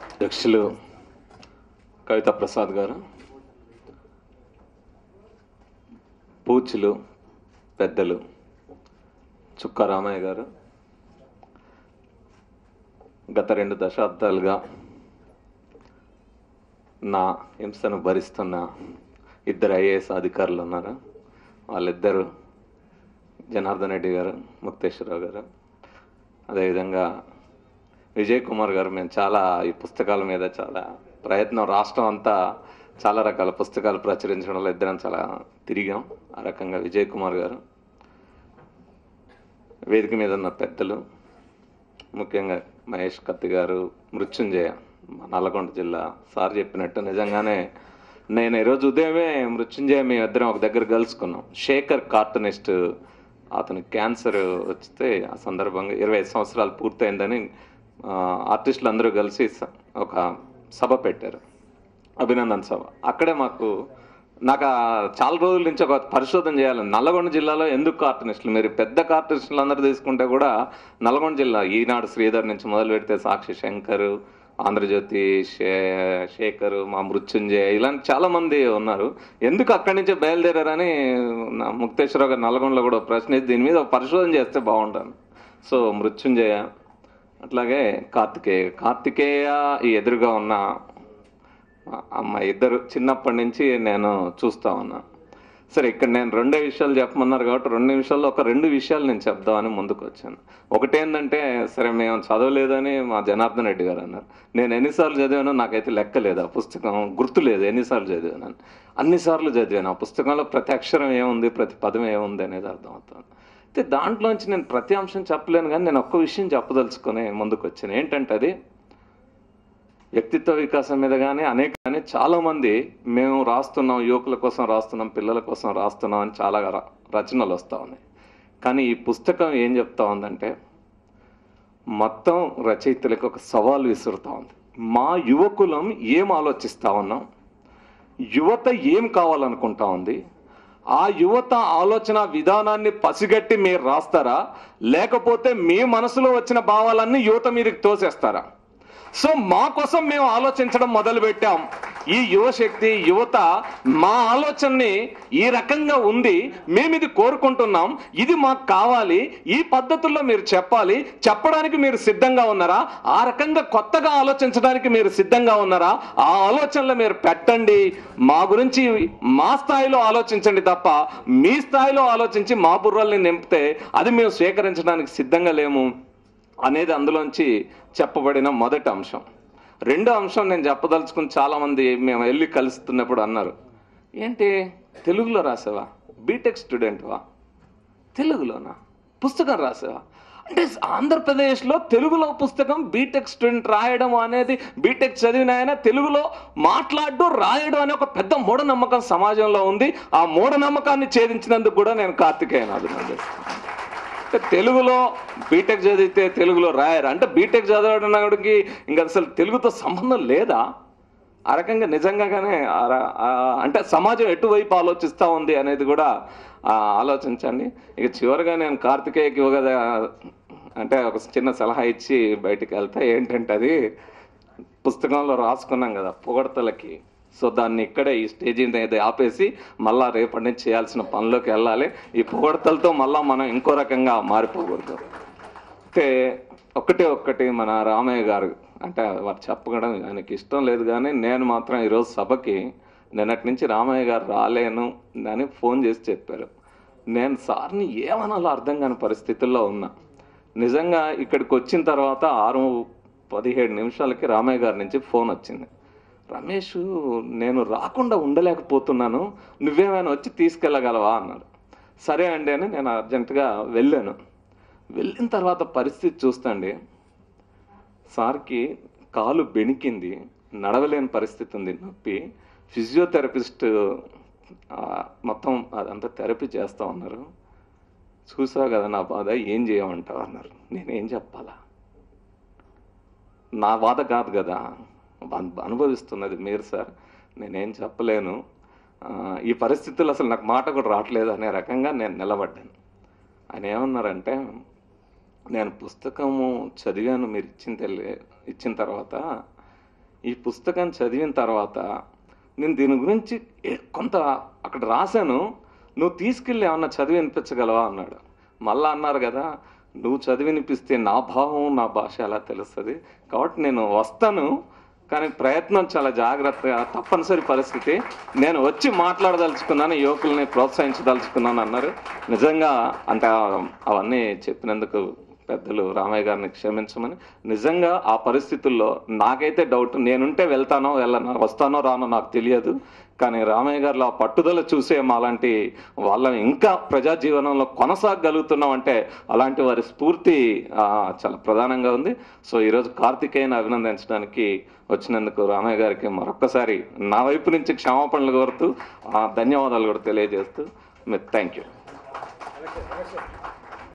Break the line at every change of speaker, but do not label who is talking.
అధ్యక్షులు కవితా ప్రసాద్ గారు, పూచులు పెద్దలు చుక్క రామయ్య గారు, గత 2 దశాబ్దాలుగా నా హింసను భరిస్తున్న 2 ఐఏఎస్ అధికారులు ఉన్నారు. వాళ్ళిద్దరు జనార్దన్ రెడ్డి గారు, ముక్తేశ్వరరావు గారు, అదేవిధంగా విజయ్ కుమార్ గారు. మేము చాలా ఈ పుస్తకాల మీద చాలా ప్రయత్నం, రాష్ట్రం అంతా చాలా రకాల పుస్తకాలు ప్రచురించడంలో ఇద్దరం చాలా తిరిగాం. ఆ రకంగా విజయ్ కుమార్ గారు, వేదిక మీద ఉన్న పెద్దలు, ముఖ్యంగా మహేష్ కత్తి గారు, మృత్యుంజయ, నల్లగొండ జిల్లా సార్ చెప్పినట్టు నిజంగానే నేను ఈరోజు ఉదయమే మృత్యుంజయ మేము ఇద్దరం ఒక దగ్గర కలుసుకున్నాం. శేఖర్ కార్టూనిస్ట్, అతను క్యాన్సర్ వస్తే ఆ సందర్భంగా 25 సంవత్సరాలు పూర్తయిందని ఆర్టిస్టులు అందరూ కలిసి ఒక సభ పెట్టారు, అభినందన సభ. అక్కడే నాకు చాలా రోజుల నుంచి ఒక పరిశోధన చేయాలని, నల్లగొండ జిల్లాలో ఎందుకు కార్టూనిస్టులు, మీరు పెద్ద కార్టూనిస్టులు అందరూ తీసుకుంటే కూడా నల్లగొండ జిల్లా ఈనాడు శ్రీధర్ నుంచి మొదలు పెడితే సాక్షి శంకర్, ఆంధ్రజ్యోతి శేఖరు, మా మృత్యుంజయ, ఇలాంటి చాలామంది ఉన్నారు. ఎందుకు అక్కడి నుంచే బయలుదేరారని ముక్తేశ్వరరావు గారు నల్గొండలో కూడా ప్రశ్నించి దీని మీద పరిశోధన చేస్తే బాగుంటాను. సో మృత్యుంజయ, అట్లాగే కార్తికేయ ఈ ఎదురుగా ఉన్న అమ్మాయి, ఇద్దరు చిన్నప్పటి నుంచి నేను చూస్తా ఉన్నా. సరే, ఇక్కడ నేను 2 విషయాలు చెప్పమన్నారు కాబట్టి 2 నిమిషాల్లో ఒక 2 విషయాలు నేను చెప్దామని ముందుకు వచ్చాను. ఒకటేంటంటే, సరే మేము చదవలేదని మా జనార్దన్ రెడ్డి గారు అన్నారు. నేను ఎన్నిసార్లు చదివానో నాకైతే లెక్క లేదు, ఆ పుస్తకం గుర్తు లేదు ఎన్నిసార్లు చదివాను. అన్నిసార్లు చదివాను. ఆ పుస్తకంలో ప్రతి అక్షరం ఏముంది, ప్రతి పదం ఏముంది అనేది అర్థమవుతుంది. అయితే దాంట్లోంచి నేను ప్రతి అంశం చెప్పలేను, కానీ నేను ఒక్క విషయం చెప్పదలుచుకొని ముందుకు వచ్చాను. ఏంటంటే, అది వ్యక్తిత్వ వికాసం మీద కానీ చాలామంది మేము రాస్తున్నాం, యువకుల కోసం రాస్తున్నాం, పిల్లల కోసం రాస్తున్నాం అని చాలా రచనలు వస్తూ ఉన్నాయి. కానీ ఈ పుస్తకం ఏం చెప్తా ఉందంటే, మొత్తం రచయితలకు ఒక సవాల్ విసురుతూ ఉంది. మా యువకులం ఏం ఆలోచిస్తూ ఉన్నాం, యువత ఏం కావాలనుకుంటా ఉంది, ఆ యువత ఆలోచన విధానాన్ని పసిగట్టి మీరు రాస్తారా, లేకపోతే మీ మనసులో వచ్చిన భావాలన్నీ యువత మీదకి తోసేస్తారా? సో మా కోసం మేము ఆలోచించడం మొదలు పెట్టాం. ఈ యువశక్తి, యువత మా ఆలోచనని ఈ రకంగా ఉంది, మేము ఇది కోరుకుంటున్నాం, ఇది మాకు కావాలి, ఈ పద్ధతుల్లో మీరు చెప్పాలి, చెప్పడానికి మీరు సిద్ధంగా ఉన్నారా? ఆ రకంగా కొత్తగా ఆలోచించడానికి మీరు సిద్ధంగా ఉన్నారా? ఆ ఆలోచనలు మీరు పెట్టండి, మా గురించి మా స్థాయిలో ఆలోచించండి తప్ప మీ స్థాయిలో ఆలోచించి మా బుర్రల్ని నింపితే అది మేము స్వీకరించడానికి సిద్ధంగా లేము అనేది అందులోంచి చెప్పబడిన మొదటి అంశం. 2వ అంశం నేను చెప్పదలుచుకుని, చాలామంది మేము వెళ్ళి కలుస్తున్నప్పుడు అన్నారు, ఏంటి తెలుగులో రాసావా, బీటెక్ స్టూడెంట్వా, తెలుగులోనా పుస్తకం రాసావా అంటే? ఆంధ్రప్రదేశ్లో తెలుగులో పుస్తకం బీటెక్ స్టూడెంట్ రాయడం అనేది, బీటెక్ చదివిన ఆయన తెలుగులో మాట్లాడడం రాయడం అనే ఒక పెద్ద మూఢనమ్మకం సమాజంలో ఉంది. ఆ మూఢనమ్మకాన్ని ఛేదించినందుకు కూడా నేను కార్తికేయను అభినందిస్తున్నాను. తెలుగులో బీటెక్ చదివితే తెలుగులో రాయరు అంటే, బీటెక్ చదవడానికి ఇంకా అసలు తెలుగుతో సంబంధం లేదా? ఆ రకంగా నిజంగానే అంటే సమాజం ఎటువైపు ఆలోచిస్తూ ఉంది అనేది కూడా ఆలోచించండి. ఇక చివరిగా నేను కార్తికేయకి అంటే ఒక చిన్న సలహా ఇచ్చి బయటికి వెళ్తా. ఏంటంటే, అది పుస్తకంలో రాసుకున్నాం కదా పొగడతలకి, సో దాన్ని ఇక్కడే ఈ స్టేజీ మీద ఆపేసి మళ్ళా రేపటి నుంచి చేయాల్సిన పనిలోకి వెళ్ళాలి. ఈ పొగడతలతో మళ్ళా మనం ఇంకో రకంగా మారిపోకూడదు. అయితే ఒక్కటి మన రామయ్య గారు అంటే వారు చెప్పడం ఆయనకి ఇష్టం లేదు, కానీ నేను మాత్రం ఈరోజు సభకి నిన్నటి నుంచి రామయ్య గారు రాలేను అని ఫోన్ చేసి చెప్పారు. నేను సార్ని ఏమనాలో అర్థం కాని పరిస్థితుల్లో ఉన్నా. నిజంగా ఇక్కడికి వచ్చిన తర్వాత 6:17 నిమిషాలకి రామయ్య గారి నుంచి ఫోన్ వచ్చింది. రమేష్, నేను రాకుండా ఉండలేకపోతున్నాను, నువ్వేమైనా వచ్చి తీసుకెళ్ళగలవా అన్నాడు. సరే అండి అని నేను అర్జెంటుగా వెళ్ళాను. వెళ్ళిన తర్వాత పరిస్థితి చూస్తండి, సార్కి కాలు బెణికింది, నడవలేని పరిస్థితి ఉంది, నొప్పి. ఫిజియోథెరపిస్ట్ మొత్తం అదంతా థెరపీ చేస్తూ ఉన్నారు. చూసావు కదా నా బాధ, ఏం చేయమంటావు అన్నారు. నేనేం చెప్పాలా? నా బాధ కాదు కదా, అనుభవిస్తున్నది మీరు సార్, నేనేం చెప్పలేను, ఈ పరిస్థితుల్లో అసలు నాకు మాట కూడా రావట్లేదు అనే రకంగా నేను నిలబడ్డాను. ఆయన ఏమన్నారంటే, నేను పుస్తకము చదివాను మీరు ఇచ్చిన తర్వాత ఈ పుస్తకం చదివిన తర్వాత నేను దీని గురించి కొంత అక్కడ రాశాను, నువ్వు తీసుకెళ్ళి ఏమన్నా చదివి వినిపించగలవా అన్నాడు. మళ్ళా అన్నారు కదా, నువ్వు చదివి వినిపిస్తే నా భావం నా భాష ఎలా తెలుస్తుంది, కాబట్టి నేను వస్తాను, కానీ ప్రయత్నం చాలా జాగ్రత్తగా, తప్పనిసరి పరిస్థితి, నేను వచ్చి మాట్లాడదలుచుకున్నాను, యువకుల్ని ప్రోత్సహించదలుచుకున్నాను అన్నారు. నిజంగా అంటే అవన్నీ చెప్పినందుకు పెద్దలు రామయ్య గారిని క్షమించమని. నిజంగా ఆ పరిస్థితుల్లో నాకైతే డౌట్, నేనుంటే వెళ్తానో వెళ్ళనో, వస్తానో రానో నాకు తెలియదు, కానీ రామయ్య గారిలో ఆ పట్టుదల చూసే మాలాంటి వాళ్ళని ఇంకా ప్రజా జీవనంలో కొనసాగలుగుతున్నాం అంటే అలాంటి వారి స్ఫూర్తి చాలా ప్రధానంగా ఉంది. సో ఈరోజు కార్తికేయని అభినందించడానికి వచ్చినందుకు రామయ్య గారికి మరొక్కసారి నా వైపు నుంచి క్షమాపణలు కోరుతూ ధన్యవాదాలు కూడా తెలియజేస్తూ థ్యాంక్ యూ.